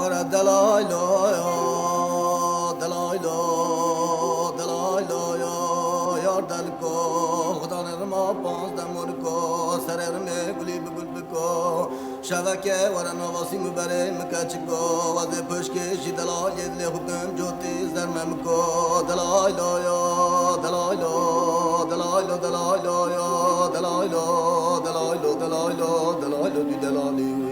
ورا دلایلو دلایلو دلایلو یار دل کو خدا نرما پاس دمون کو سررم گلی بگل بکو شبکه ورا نواسی مبره مکچ کو وز پشکش دلال یدل حکم جوتی زرمم کو دلایلو دلایلو دلایلو دلایلو دلایلو دلایلو دلایلو دلایلو دی دلالی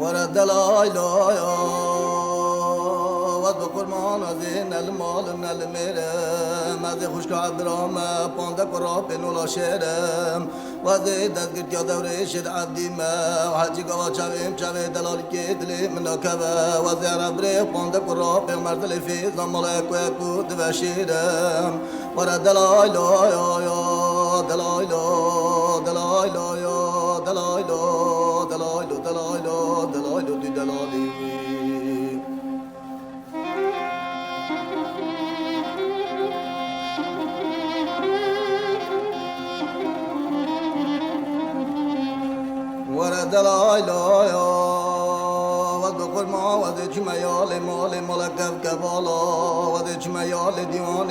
ورا دلایلو ود بقرمان زين المال من المرم از خوشک عبدالرام پانده کرا پنولا شرم وزي دزگرت یا دوره شد عبدی ما حجی گوا چویم چوه دلالی که دلی منا کبه وزي عرب ریخ پانده کرا پیغمر دلی فیض زمال اکو اکو دو شیرم ورا دلایلو دلایلو دلایلو دلایلو دلایلو دلایلو دلایلو دی دلالی ورا دلایلو ود بقرما ود چمیال مال ملکف کبالا ود چمیال دیوان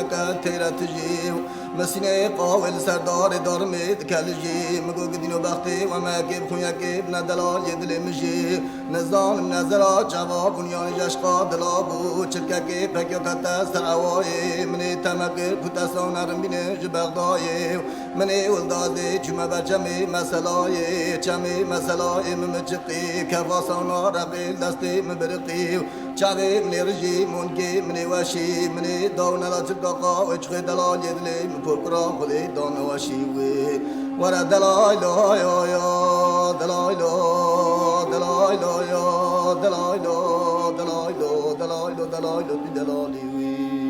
که تیرت جیو مسینه قاول سردار دارمید کلجی مگو گدینو بختی و مکیب خونیکیب ندلال یدل مجی نزانم نظرات جواب بنیان جشقا دلابو چرککی پکیو کتا سرعوایی منی تمکر کتسان رمبینه جبغدایی منی ولدازی چمه بچمی مسلایی چمی مسلایی ممچقی کفاسانا رقیل دستی مبرقی چاوی منی رجی منگی منی وشی منی داو نلا چرکاقا و چخی دلال یدلی پرکرا خودی دان وشیوی ورا دلایلو دلایلو دلایلو دلایلو دلایلو دلایلو دلایلو دلالیوی